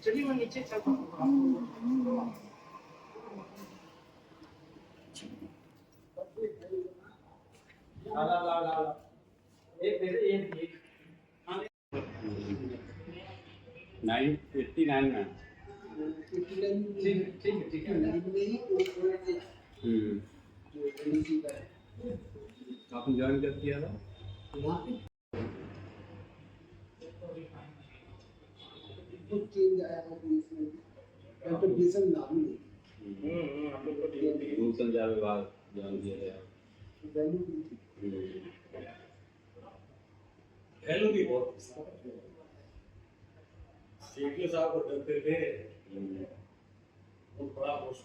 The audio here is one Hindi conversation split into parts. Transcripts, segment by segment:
चलिए मैं नीचे चलता हूँ। एक 989 में। ठीक है। आपने ज्वाइन कब किया था? चेंज आया है इसमें तो डीजल नाम नहीं हम लोग को दूसरा जावे बाद ज्वाइन किया था। वैल्यू वैल्यू भी बहुत सीपीयू साहब को डरते थे वो बड़ा पोस्ट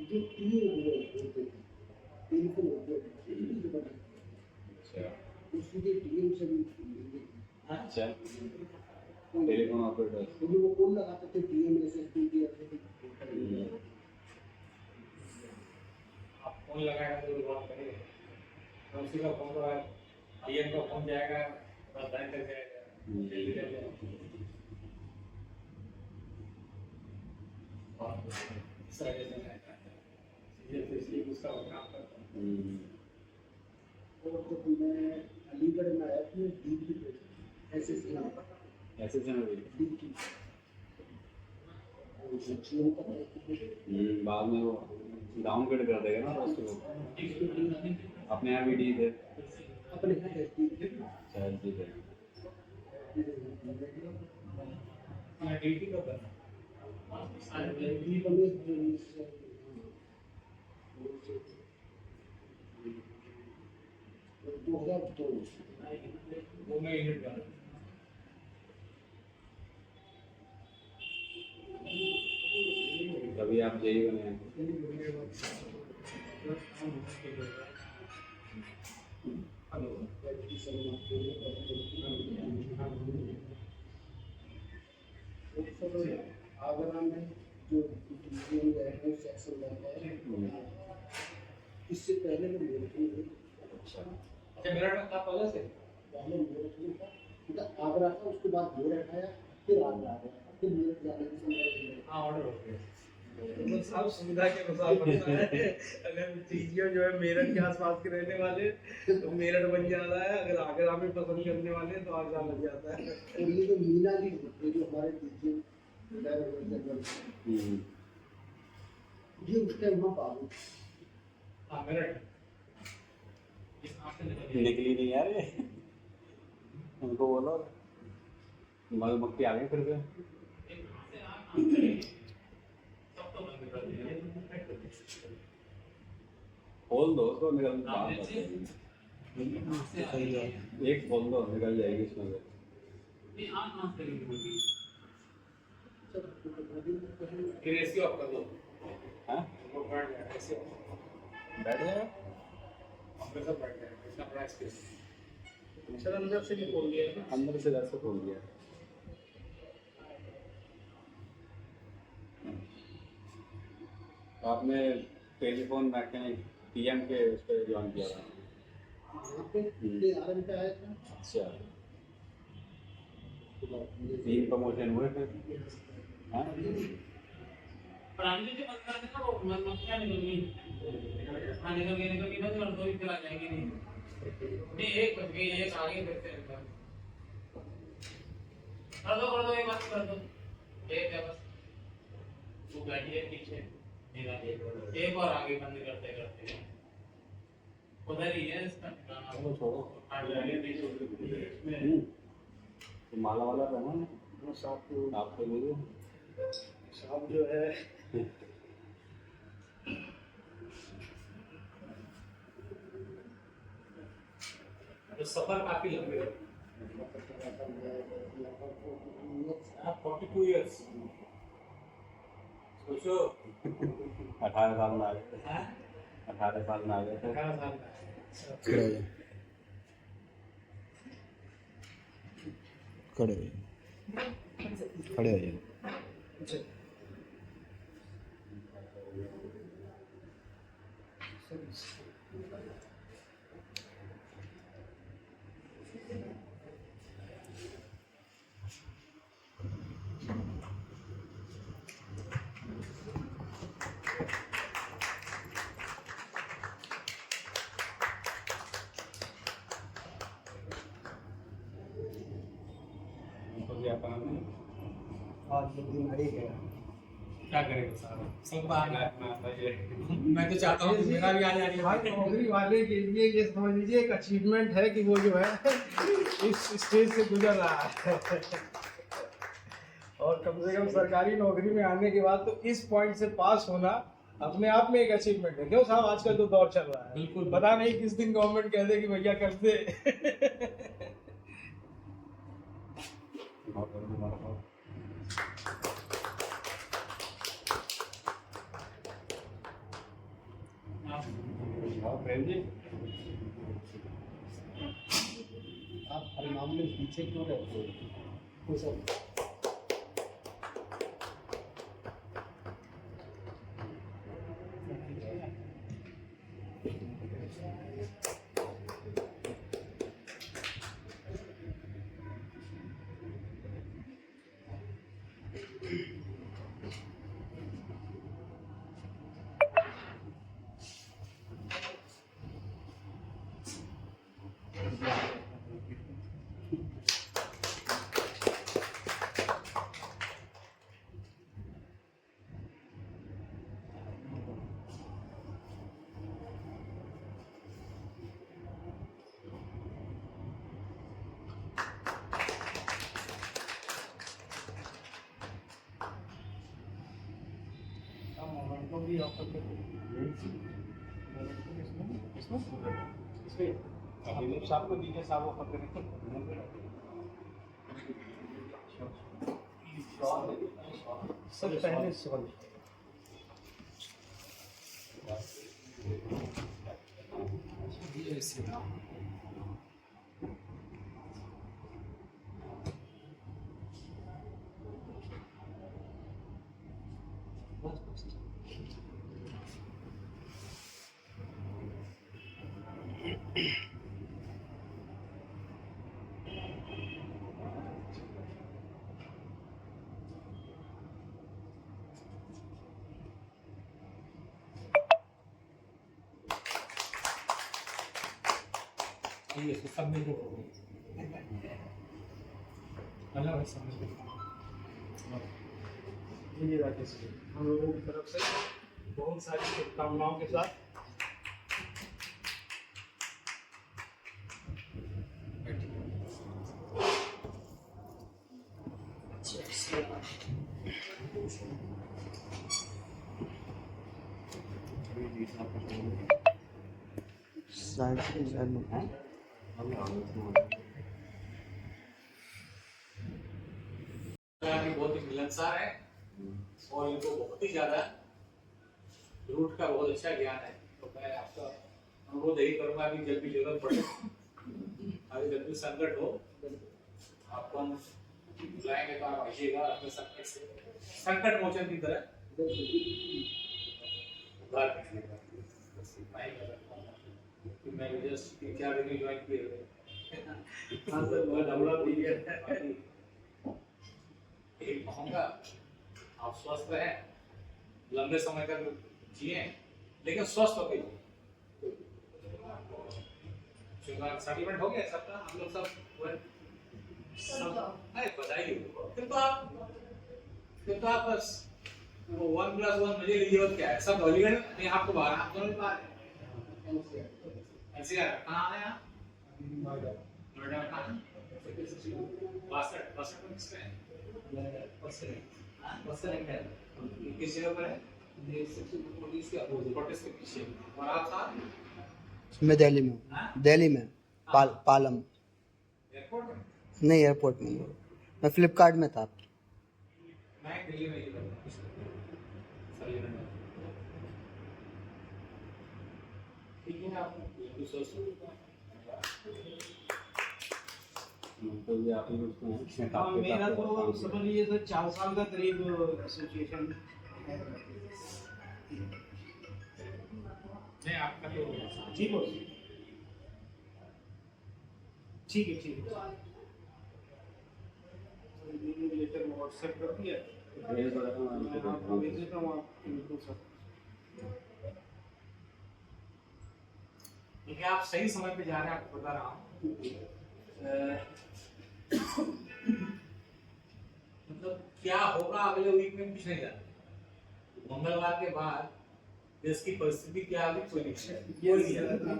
जो टीएम बोलते थे टेलीफोन होते थे अच्छा उसकी टीएम से भी अच्छा टेलीफोन ऑपरेटर। क्योंकि वो कॉल लगाते थे टीएम एसएसपी की आप फोन लगाएगा तो बात करेगा उसी का फोन तो डीएम का फोन जाएगा बस बैंक तक जाएगा दिल्ली तक जाएगा और सारे जगह इसलिए उसका काम करता है। और तो मैं अलीगढ़ में आया था डीपी एसएसपी ऐसे से डीपी बाद में वो डाउनग्रेड कर देगा ना उसको अपने यहाँ भी डी थे अपने शायद जी थे। मैं ड्यूटी का करना वो मैं यूनिट का कभी आप जेई बने आगरा में जो सेक्शन है इससे पहले मैं मेरठ में अच्छा मेरा था पहले से पहले मेरठ में था मतलब आगरा था उसके बाद मेरठ आया फिर आगरा आ गया फिर मेरठ जाने की संभावना हाँ ऑर्डर हो गया तो सब सुविधा के अनुसार बनता है अगर चीजियों जो है मेरठ के आसपास के रहने वाले तो मेरठ बन जाता है अगर आगरा में पसंद करने वाले तो आगरा बन जाता है और ये जो मीना जी जो हमारे डीजे ये उस टाइम वहाँ पागल हाँ मेरठ निकली नहीं यार ये उनको बोलो मधुमक्खी आ गई फिर से खोल दो उसको निकल बाहर एक खोल दो निकल जाएगी इसमें फिर एसी ऑफ कर दो हाँ बैठ जाएगा फिर सब बैठ जाएगा इसका बड़ा स्पेस सर अंदर से भी खोल दिया अंदर से वैसे खोल दिया। आपने टेलीफोन मैकेनिक पीएम के उस पर ज्वाइन किया था अच्छा 3 प्रमोशन हुए फिर हाँ प्राणी के अंदर से ना वो मक्खियां निकल गई हाँ निकल गई बस और दो ही चला जाएंगे नहीं एक बच गई एक आगे करते रहता कर दो ये बस कर दो एक है बस वो बैठी है पीछे मेरा एक और आगे बंद करते करते उधर ही है इसका वो छोड़ो माला वाला रहना ना आप तो बोलो साहब जो है तो सफर काफी लंबी है 42 इयर्स सोचो 18 साल में आ गए 18 साल में आ गए थे 18 साल खड़े खड़े हो जाइए गया काम है। आज तो दिन आ ही गया। क्या करेगा सारा सब बाहर मैं तो चाहता हूँ कि मेरा भी आ जाए। भाई नौकरी वाले के लिए ये समझ लीजिए एक अचीवमेंट है कि वो जो है इस स्टेज से गुजर रहा है। और कम से कम सरकारी नौकरी में आने के बाद तो इस पॉइंट से पास होना अपने आप में एक अचीवमेंट है। क्यों साहब, आजकल तो दौर चल रहा है, बिल्कुल। पता नहीं किस दिन गवर्नमेंट कह दे कि भैया कर दे। प्रेम जी आप हर मामले में पीछे क्यों रहते हो? कुछ मोमेंटो भी ऑफर कर अभी साहब को दीजिए, साहब ऑफर करें। सब पहले सवाल ये सब मिल गए अलग है सब मिल ये राकेश जी, हम लोगों की तरफ से बहुत सारी शुभकामनाओं के साथ बहुत ही मिलनसार है और इनको बहुत ही ज्यादा रूट का बहुत अच्छा ज्ञान है। तो मैं आपका अनुरोध यही करूंगा कि जब भी जरूरत पड़े, अगर जब भी संकट हो, आपको हम बुलाएंगे तो आप आइएगा अपने संकट मोचन की तरह उद्धार कीजिएगा। मैं जस्ट क्या रेडी ज्वाइन किए हाँ सर बहुत डबला पीरियड है। एक कहूँगा, आप स्वस्थ रहें, लंबे समय तक जिए, लेकिन स्वस्थ होके जिए। सेटलमेंट हो गया सबका, हम लोग सब अरे बधाई हो। फिर तो आप बस वो 1+1 मुझे लीजिए और क्या है, सब हॉलीवुड नहीं, आपको बाहर आप दोनों बाहर एनसीआर कहाँ आए आप? नोएडा कहाँ? 62 में किसका है? किस जगह पर है? पुलिस के प्रोटेस्ट के पीछे। और आप साहब? मैं दिल्ली में हूँ। दिल्ली में पालम। एयरपोर्ट में? नहीं, एयरपोर्ट में नहीं, मैं फ्लिपकार्ट में था। मैं दिल्ली में ही रहता हूँ। ठीक है, आप ये सोच तो ये आप मेरा तो समझ लीजिए सर 4 साल का करीब एसोसिएशन है। नहीं आपका तो जी बोल ठीक है ठीक है। लेटर व्हाट्सएप कर दिया, मैं आपको भेज देता हूँ, आप इनको सब। देखिए आप सही समय पे जा रहे हैं, आपको बता रहा हूँ। क्या होगा अगले वीक में कुछ नहीं जानते। मंगलवार के बाद देश की परिस्थिति क्या होगी कोई नहीं जानता।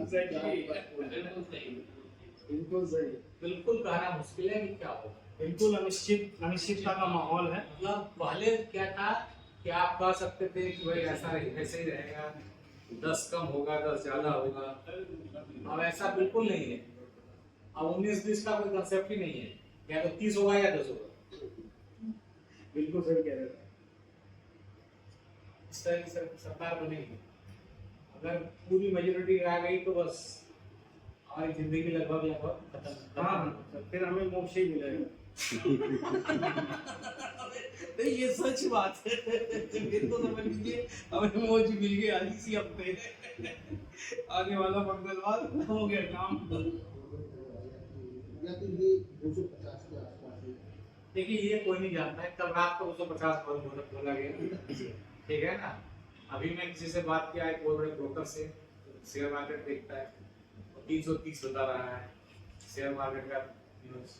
बिल्कुल सही, बिल्कुल कहना मुश्किल है कि क्या होगा। बिल्कुल अनिश्चितता का माहौल है। मतलब पहले क्या था कि आप कह सकते थे कि भाई ऐसा ऐसे ही रहेगा, 10 कम होगा 10 ज्यादा होगा। अब ऐसा बिल्कुल नहीं है। अब 19-20 का कोई कंसेप्ट ही नहीं है, या तो 30 होगा या 10 होगा। बिल्कुल सही कह रहे हैं। इस तरह की सरकार बनेगी, अगर पूरी मेजोरिटी आ गई तो बस हमारी जिंदगी लगभग खत्म। हाँ, फिर हमें मोक्ष ही मिलेगा। नहीं, ये सच बात है। फिर तो समझ लीजिए हमें मोक्ष मिल गया इसी हफ्ते। आने वाला मंगलवार हो गया काम। या तो ये 250 के आसपास है। देखिए ये कोई नहीं जानता है, कल रात को 250 बोला गया, ठीक है ना। अभी मैं किसी से बात किया है, बोल रहे ब्रोकर से, शेयर मार्केट देखता है, 330 बता रहा है शेयर मार्केट का न्यूज।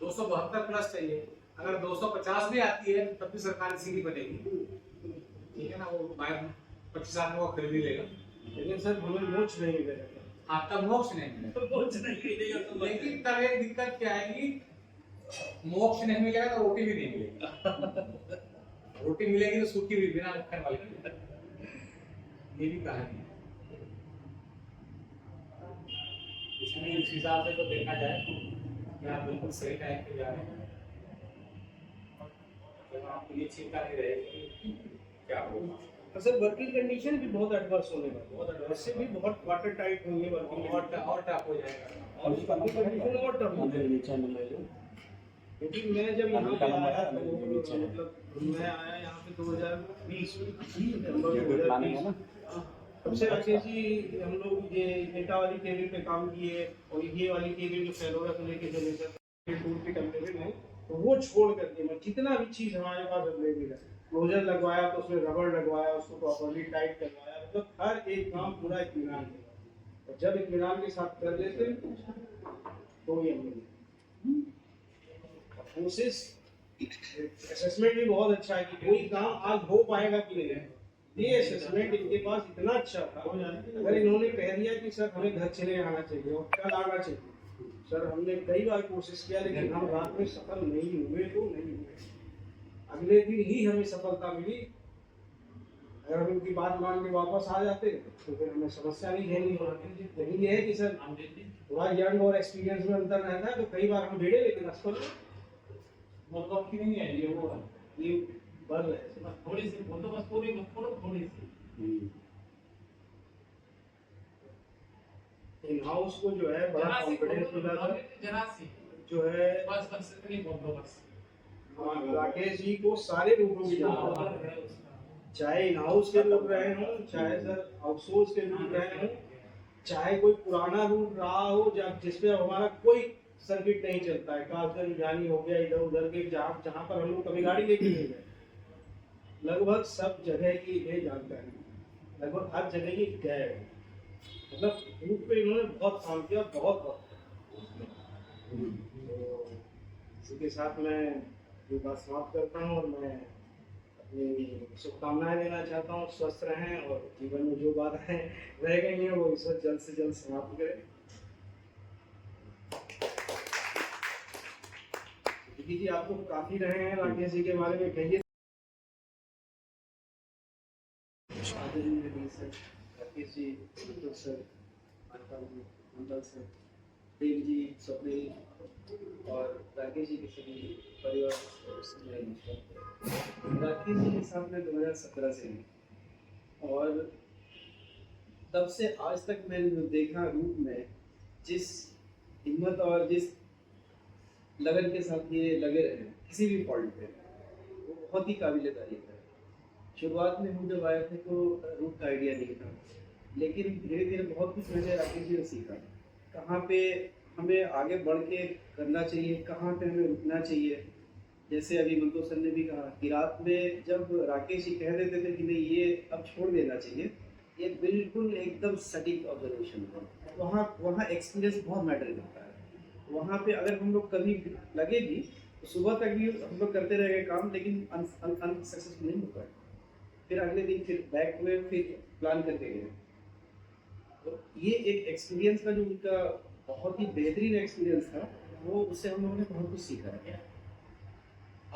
272 प्लस चाहिए। अगर 250 भी आती है तब भी सरकार इसी की बनेगी, ठीक है ना। वो 25 आदमी को खरीद ही लेगा, लेकिन सर हमें मोक्ष नहीं मिलेगा। हाँ तब मोक्ष नहीं मिलेगा। तो मोक्ष नहीं मिलेगा तो लेकिन तब एक दिक्कत क्या आएगी, मोक्ष नहीं मिलेगा तो रोटी भी नहीं मिलेगी। रोटी मिलेगी तो सूखी भी, बिना मक्खन वाली। ये भी कहानी है। इसलिए इस हिसाब से तो देखा जाए कि आप बिल्कुल सही टाइम पे जा रहे हैं। तो आपको ये चिंता नहीं रहेगी कि क्या होगा। असल वर्किंग कंडीशन भी बहुत एडवर्स होने वाली, बहुत एडवर्स से भी बहुत वाटर टाइट हुई है वर्किंग, और टफ हो जाएगा। और उसका कंडीशन और टफ हो जाएगी। क्योंकि मैं जब यहाँ पे आया तो मतलब मैं आया यहाँ पे 2020 तब से राकेश जी हम लोग ये डेटा वाली केबिन पे काम किए, और ये वाली केबिन जो फेलोरा से लेके चले सर टूर पे करने में, तो वो छोड़ करके मैं जितना भी चीज़ हमारे पास अवेलेबल है, क्लोजर लगवाया तो उसमें रबड़ लगवाया, उसको प्रॉपर्ली टाइट करवाया, मतलब हर एक काम पूरा इत्मीनान के, और जब इत्मीनान के साथ कर लेते तो ये कोशिश असेसमेंट भी बहुत अच्छा है कि कोई काम आज हो पाएगा कि नहीं। ये असेसमेंट इनके पास इतना अच्छा था, अगर इन्होंने कह दिया कि सर हमें घर चले आना चाहिए और कल आना चाहिए, सर हमने कई बार कोशिश किया लेकिन हम रात में सफल नहीं हुए तो नहीं हुए। अगले दिन ही हमें सफलता मिली। अगर हम उनकी बात मान के वापस आ जाते तो फिर हमें समस्या नहीं झेलनी पड़ती। लेकिन ये है कि सर थोड़ा यंग और एक्सपीरियंस में अंतर रहता है, तो कई बार हम भिड़े लेकिन असफल मतलब की नहीं है ये बढ़ रहे हैं थोड़ी सी बोल, तो बस पूरी थोड़ी सी इन हाउस को जो है बड़ा कॉन्फिडेंस मिला था, जरा सी जो है बस इतनी बोल दो बस। राकेश जी को सारे रूपों की जानकारी है, चाहे इन हाउस के लोग रहे हों, चाहे सर आउटसोर्स के लोग रहे हों, चाहे कोई पुराना रूट रहा हो जिसपे हमारा कोई सर्किट नहीं चलता है, कासगंज जानी हो गया, इधर उधर के जहाँ पर हम लोग कभी गाड़ी लेके नहीं गए, लगभग सब जगह की ये जानकारी, लगभग हर जगह की गए, मतलब रूट पे इन्होंने बहुत काम किया, बहुत तो इसी के साथ मैं ये बात समाप्त करता हूँ और मैं अपनी शुभकामनाएं देना चाहता हूँ। स्वस्थ रहें और जीवन में जो बाधाएं रह गई हैं वो ईश्वर जल्द से जल्द समाप्त करें। दीदी जी आपको काफी रहे हैं, राकेश जी के बारे में कहिए। राकेश जी, सर, मंडल सर, देव जी, स्वप्निल और राकेश जी के सभी परिवार। राकेश जी के साथ में 2017 से हैं और तब से आज तक मैंने जो देखा रूप में, जिस हिम्मत और जिस लगन के साथ ये लगे रहे किसी भी पॉइंट पे, वो बहुत ही काबिल तारीफ है। शुरुआत में हम जब आए थे तो रूट का आइडिया नहीं था, लेकिन धीरे धीरे बहुत कुछ मैंने राकेश जी ने सीखा, कहाँ पे हमें आगे बढ़ के करना चाहिए, कहाँ पे हमें रुकना चाहिए। जैसे अभी मंतोष सर ने भी कहा कि रात में जब राकेश जी कह देते थे कि नहीं ये अब छोड़ देना चाहिए, ये बिल्कुल एकदम सटीक ऑब्जर्वेशन था। वहाँ एक्सपीरियंस बहुत मैटर करता है। वहाँ पे अगर हम लोग कभी लगे भी सुबह तक भी हम लोग करते रह गए काम, लेकिन अनसक्सेसफुल नहीं हो पाए। फिर अगले दिन फिर बैक हुए, फिर प्लान करके गए। तो ये एक एक्सपीरियंस का जो उनका बहुत ही बेहतरीन एक्सपीरियंस था, वो उससे हम लोगों ने बहुत कुछ सीखा है।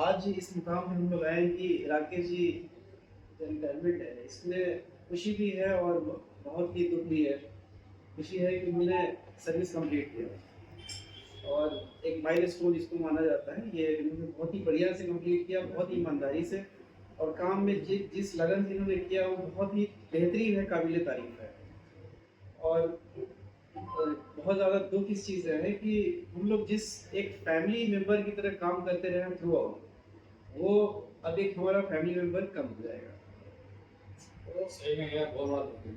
आज इस मुकाम पे हम लोग आए कि राकेश जी रिटायरमेंट है, इसमें खुशी भी है और बहुत ही दुख भी है। खुशी है कि मैंने सर्विस कंप्लीट किया और एक माइलस्टोन इसको माना जाता है। ये इन्होंने बहुत ही बढ़िया से कंप्लीट किया, बहुत ही ईमानदारी से, और काम में जिस लगन से इन्होंने किया वो बहुत ही बेहतरीन है, काबिल तारीफ है। और बहुत ज़्यादा दुख इस चीज़ का है कि हम लोग जिस एक फैमिली मेंबर की तरह काम करते रहे थ्रू आउट, वो अब एक हमारा फैमिली मेंबर कम हो जाएगा। तो सही में यार बहुत बड़ा दुख है।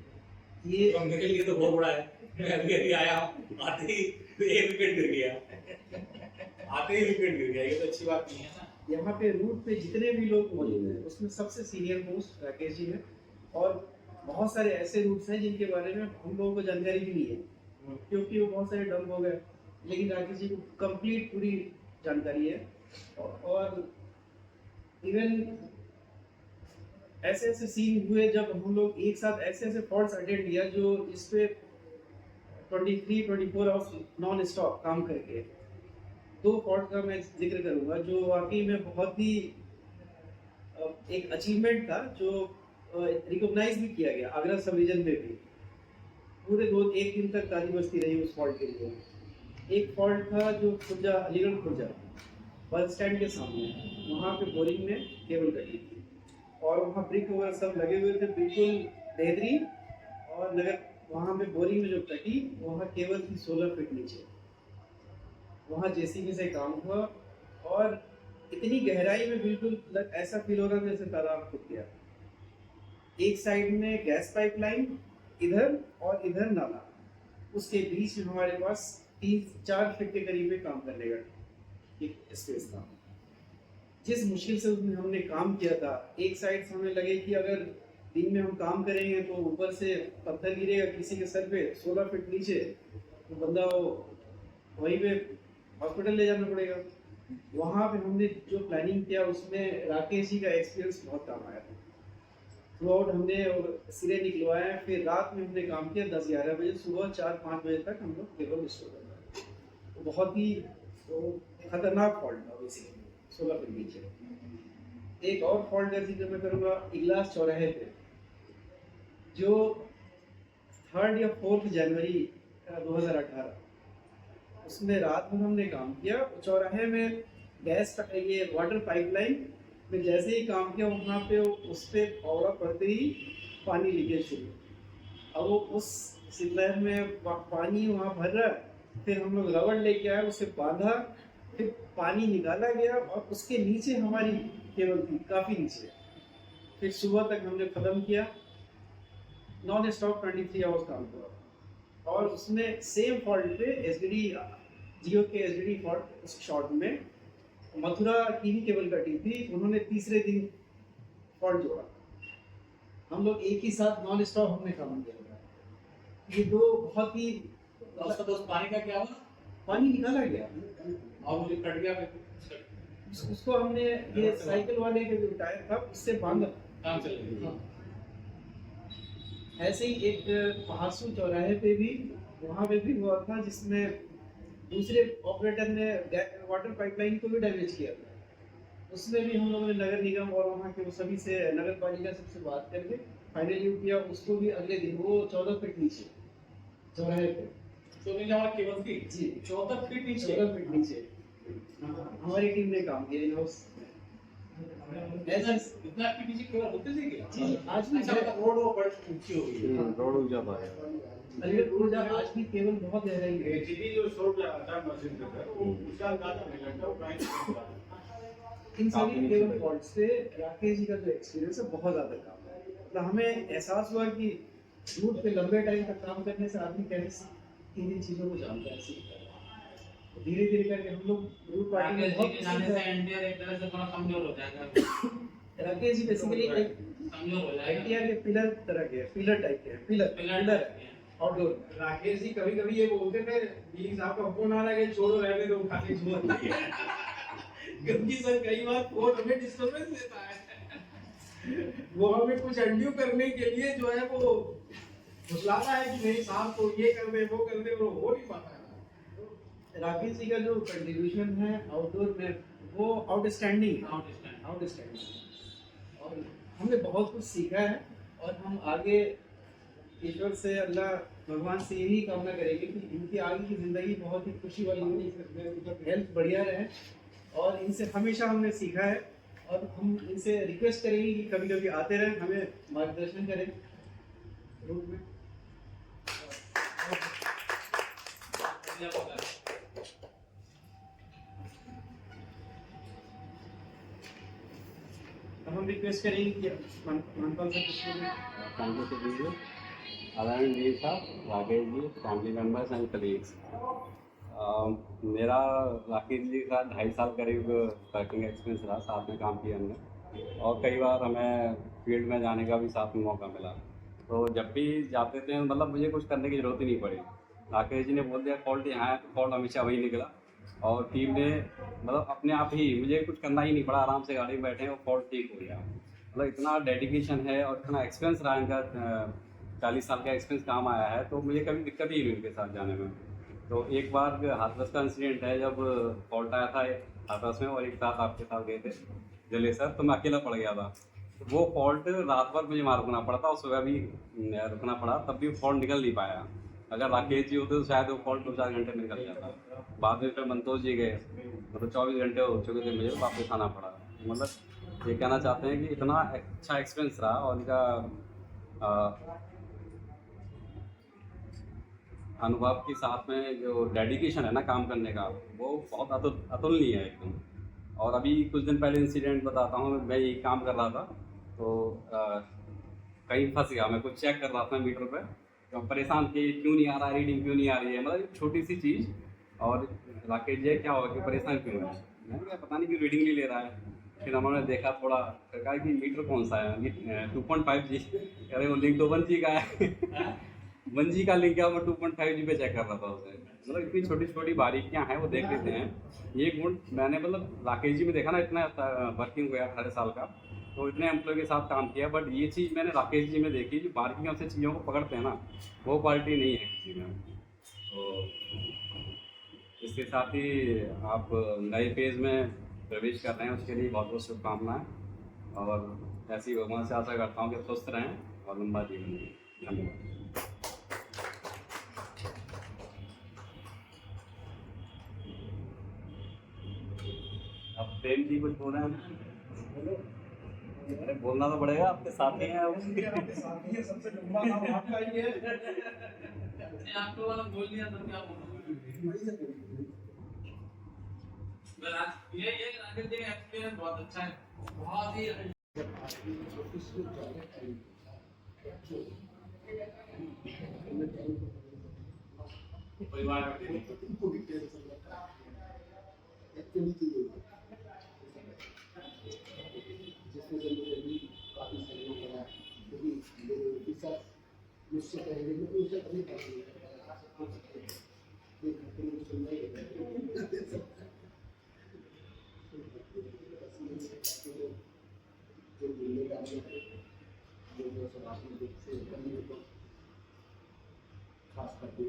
ये तो मेरे लिए तो बहुत बड़ा है। मैं अभी आया हूँ, आते ही तो एक विकेट गिर गया, आते ही विकेट गिर गया, ये तो अच्छी बात नहीं है ना। यहाँ पे रूट पे जितने भी लोग मौजूद हैं उसमें सबसे सीनियर मोस्ट राकेश जी हैं, और बहुत सारे ऐसे रूट्स हैं जिनके बारे में हम लोगों को जानकारी भी नहीं है क्योंकि वो बहुत सारे डंप हो गए, लेकिन राकेश जी को कंप्लीट पूरी जानकारी है। और इवन ऐसे ऐसे सीन हुए जब हम लोग एक साथ ऐसे ऐसे फॉल्ट्स अटेंड किया जो इस पे 23-24 आवर्स नॉन स्टॉप काम करके। दो फॉल्ट का मैं जिक्र करूंगा जो वाकई में बहुत ही एक अचीवमेंट था, जो रिकॉग्नाइज भी किया गया आगरा सब रीजन में भी। पूरे एक दिन तक ताली बजती रही उस फॉल्ट के लिए। एक फॉल्ट था जो खुर्जा, अलीगढ़ खुर्जा बस स्टैंड के सामने, वहाँ पे बोरिंग में केबल कटी थी और वहाँ ब्रिक वगैरह सब लगे हुए थे, बिल्कुल बेहतरीन। और नगर वहाँ पे बोरिंग में जो कटी, वहाँ केबल थी 16 फीट नीचे। वहाँ जेसीबी से काम हुआ और इतनी गहराई में बिल्कुल ऐसा फील हो रहा था जैसे तालाब फूट गया। एक साइड में गैस पाइपलाइन, इधर और इधर नाला, उसके बीच में हमारे पास 3-4 फीट के करीब में काम करने का एक स्पेस था। जिस मुश्किल से उसमें हमने काम किया था, एक साइड से हमें लगे कि अगर दिन में हम काम करेंगे तो ऊपर से पत्थर गिरेगा किसी के सर पे 16 फीट नीचे, तो बंदा वहीं पे हॉस्पिटल ले जाना पड़ेगा। वहाँ पे हमने जो प्लानिंग किया उसमें राकेश जी का एक्सपीरियंस बहुत काम आया था। थ्रू आउट हमने और सिरे निकलवाए, फिर रात में हमने काम किया 10-11 बजे, सुबह 4-5 बजे तक हम लोग केबल स्टोर कर। तो बहुत ही खतरनाक फॉल्ट था बेसिकली 16 फीट नीचे। एक और फॉल्ट का जिक्र मैं करूँगा इगलास चौराहे पे, जो 3 या 4 जनवरी 2018, उसमें रात में हमने काम किया। चौराहे में गैस ये वाटर पाइपलाइन में जैसे ही काम किया, वहाँ पे उस पर फौरा पड़ते ही पानी लीकेज शुरू। अब वो उस सिलर में पानी वहाँ भर रहा है, फिर हम लोग रबड़ लेके आए, उसे बांधा, फिर पानी निकाला गया और उसके नीचे हमारी केबल थी काफ़ी नीचे। फिर सुबह तक हमने ख़त्म किया, नॉन स्टॉप 23 आवर्स काम हुआ। और उसमें सेम फॉल्ट पे एसडीडी जियो के एसडीडी फॉल्ट उस शॉर्ट में मथुरा की भी केबल कटी थी, उन्होंने तीसरे दिन फॉल्ट जोड़ा। हम लोग एक ही साथ नॉन स्टॉप हमने काम किया। ये दो बहुत ही उसका तो पानी का क्या हुआ? पानी निकाला गया और मुझे कट गया फिर उसको हमने ये साइकिल वाले के जो टायर था उससे बांधा, काम चल गया। ऐसे ही एक पहासू चौराहे पे भी, वहाँ पे भी हुआ था जिसमें दूसरे ऑपरेटर ने वाटर पाइपलाइन को भी डैमेज किया था। उसमें भी हम लोगों ने नगर निगम और वहाँ के सभी से, नगर पालिका सबसे बात करके फाइनली किया। उसको भी अगले दिन वो 14 फीट नीचे चौराहे पे, तो नहीं हमारा केबल थी जी 14 फीट नीचे। 14 फीट नीचे हमारी टीम ने काम किया इन हाउस। ऐसा इतना फीट नीचे केबल होते थे क्या? जी, आज भी अच्छा मतलब रोड वो बड़ी ऊंची हो गई है। रोड ऊंचा पाया अलीगढ़ रोड आज भी केवल बहुत गहराई है। एचडी जो शॉट आता है मशीन पे वो उसका ज्यादा नहीं लगता, वो प्राइस इन सभी केबल फॉल्ट से राकेश जी का जो एक्सपीरियंस है बहुत ज़्यादा काम है। मतलब हमें एहसास हुआ कि रूट पे लंबे टाइम तक काम करने से आदमी कैसे इन चीज़ों को जानता है, सीखता है। धीरे धीरे करके हम लोग रूट पार्टी में बहुत जाने से एनटीआर एक तरह से थोड़ा कमजोर हो जाएगा। राकेश जी बेसिकली एक कमजोर हो जाएगा। एनटीआर के पिलर तरह के, पिलर टाइप के, पिलर आउटडोर। राकेश जी कभी कभी ये बोलते थे, बीली साहब का फोन आ रहा है, छोड़ो रहने दो, खाली छोड़ क्योंकि सर कई बार फोन हमें डिस्टर्बेंस देता है, वो हमें कुछ अनड्यू करने के लिए जो है वो फुसलाता है कि नहीं साहब तो ये कर दे वो कर दे, वो हो नहीं पाता है। राकेश जी का जो कंट्रीब्यूशन है आउटडोर में वो आउटस्टैंडिंग और हमने बहुत कुछ सीखा है और हम आगे ईश्वर से अल्लाह भगवान से यही कामना करेंगे कि इनकी आगे की ज़िंदगी बहुत ही खुशी वाली हो, हेल्थ बढ़िया रहे और इनसे हमेशा हमने सीखा है और हम इनसे रिक्वेस्ट करेंगे कि कभी कभी आते रहें, हमें मार्गदर्शन करें रूट में। अब हम रिक्वेस्ट करेंगे कि मनपाल से कुछ Thank you to you, Alan Dean साहब, Rakesh ji, family members and colleagues. मेरा राकेश जी का 2.5 साल करीब वर्किंग एक्सपीरियंस रहा, साथ में काम किया हमने और कई बार हमें फील्ड में जाने का भी साथ में मौका मिला। तो जब भी जाते थे मतलब मुझे कुछ करने की ज़रूरत ही नहीं पड़ी, राकेश जी ने बोल दिया फॉल्ट यहाँ है तो फॉल्ट हमेशा वही निकला और टीम ने मतलब अपने आप ही मुझे कुछ करना ही नहीं पड़ा, आराम से गाड़ी में बैठे और फॉल्ट ठीक हो गया। मतलब इतना डेडिकेशन है और इतना एक्सपीरियंस रहा इनका, 40 साल का एक्सपीरियंस काम आया है, तो मुझे कभी दिक्कत ही नहीं उनके साथ जाने में। तो एक बार हाथरस का इंसिडेंट है, जब फॉल्ट आया था हाथरस में और एक साथ आपके साथ गए थे जलेसर, तो मैं अकेला पड़ गया था। वो फॉल्ट रात भर मुझे रुकना पड़ा था और सुबह भी रुकना पड़ा, तब भी फॉल्ट निकल नहीं पाया। अगर राकेश जी होते तो शायद वो फॉल्ट 2-4 घंटे में निकल जाता। बाद में फिर मंतोष जी गए, मतलब 24 घंटे हो चुके थे, मुझे वापस आना पड़ा। मतलब ये कहना चाहते हैं कि इतना अच्छा एक्सपीरियंस रहा और उनका अनुभव के साथ में जो डेडिकेशन है ना काम करने का, वो बहुत अतुलनीय है एकदम। और अभी कुछ दिन पहले इंसिडेंट बताता हूँ, मैं यही काम कर रहा था तो कहीं फंस गया, मैं कुछ चेक कर रहा था मीटर पे, तो परेशान कि क्यों नहीं आ रहा है, रीडिंग क्यों नहीं आ रही है, मतलब एक छोटी सी चीज़। और राकेश जी क्या होगा कि परेशान क्यों है, मैंने कहा पता नहीं क्यों रीडिंग नहीं ले रहा है। फिर हमने देखा थोड़ा, फिर कहा कि मीटर कौन सा है, 2.5G, कह रहे वो लिंक तो 1G का है 1G का लिंक है, मैं 2.5G पे चेक कर रहा था उसे। मतलब इतनी छोटी छोटी बारीकियाँ हैं, वो देख लेते हैं। ये गुण मैंने मतलब राकेश जी में देखा ना, इतना वर्किंग हुआ 18 साल का, तो इतने एम्प्लॉय के साथ काम किया, बट ये चीज़ मैंने राकेश जी में देखी, जो बारीकियों से चीज़ों को पकड़ते हैं ना, वो क्वालिटी नहीं है किसी में। तो इसके साथ ही आप नए फेज़ में प्रवेश कर रहे हैं, उसके लिए बहुत बहुत शुभकामनाएं और ऐसी भगवान से आशा करता हूँ कि स्वस्थ रहें और लंबा जीवन दें। धन्यवाद। अब प्रेम जी कुछ बोल रहे हैं? अरे बोलना तो पड़ेगा, आपके साथी हैं आपके साथी हैं, सबसे लंबा नाम आपका ही है। आपको वाला बोल दिया तो क्या बोलूं? ये राकेश जी का एक्सपीरियंस बहुत अच्छा है, बहुत ही परिवार में काफी सहयोग करा, क्योंकि मुझसे पहले उसे अपनी खास करके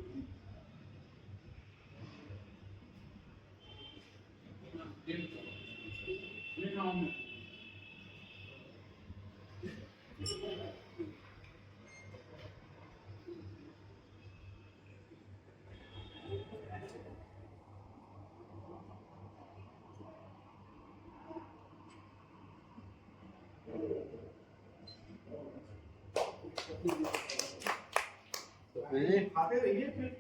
खाते रहिए फिर।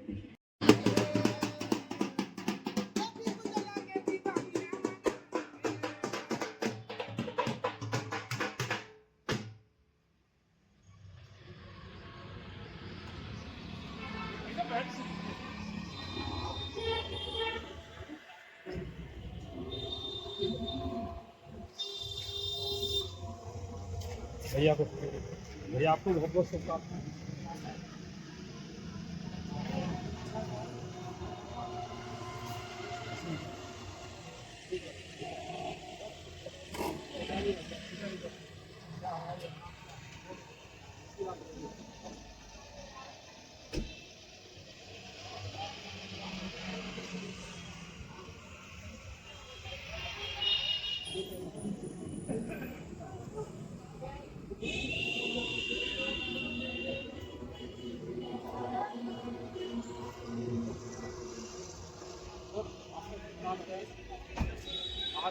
भैया आपको बहुत बहुत शुभकामनाएं।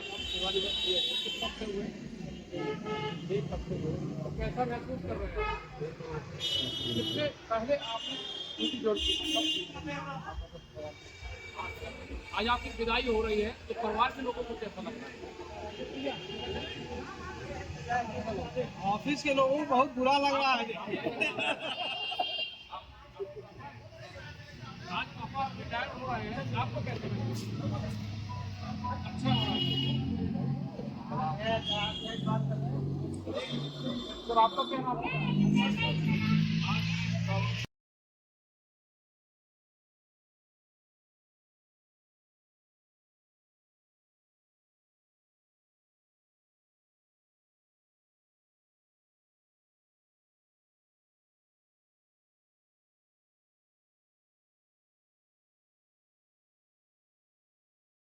बाद आप सेवा निवृत्त हुए थे, कितने हफ्ते हुए? 1 हफ्ते हुए। तो कैसा महसूस कर रहे हैं? इससे पहले आपने ड्यूटी ज्वाइन की, आज आपकी विदाई हो रही है, तो परिवार के लोगों को कैसा लग रहा है? ऑफिस के लोगों को बहुत बुरा लग रहा है। आज पापा रिटायर हो रहे हैं, आपको कैसे लग रहा है? अच्छा हो रहा है। तो आपका क्या नाम है?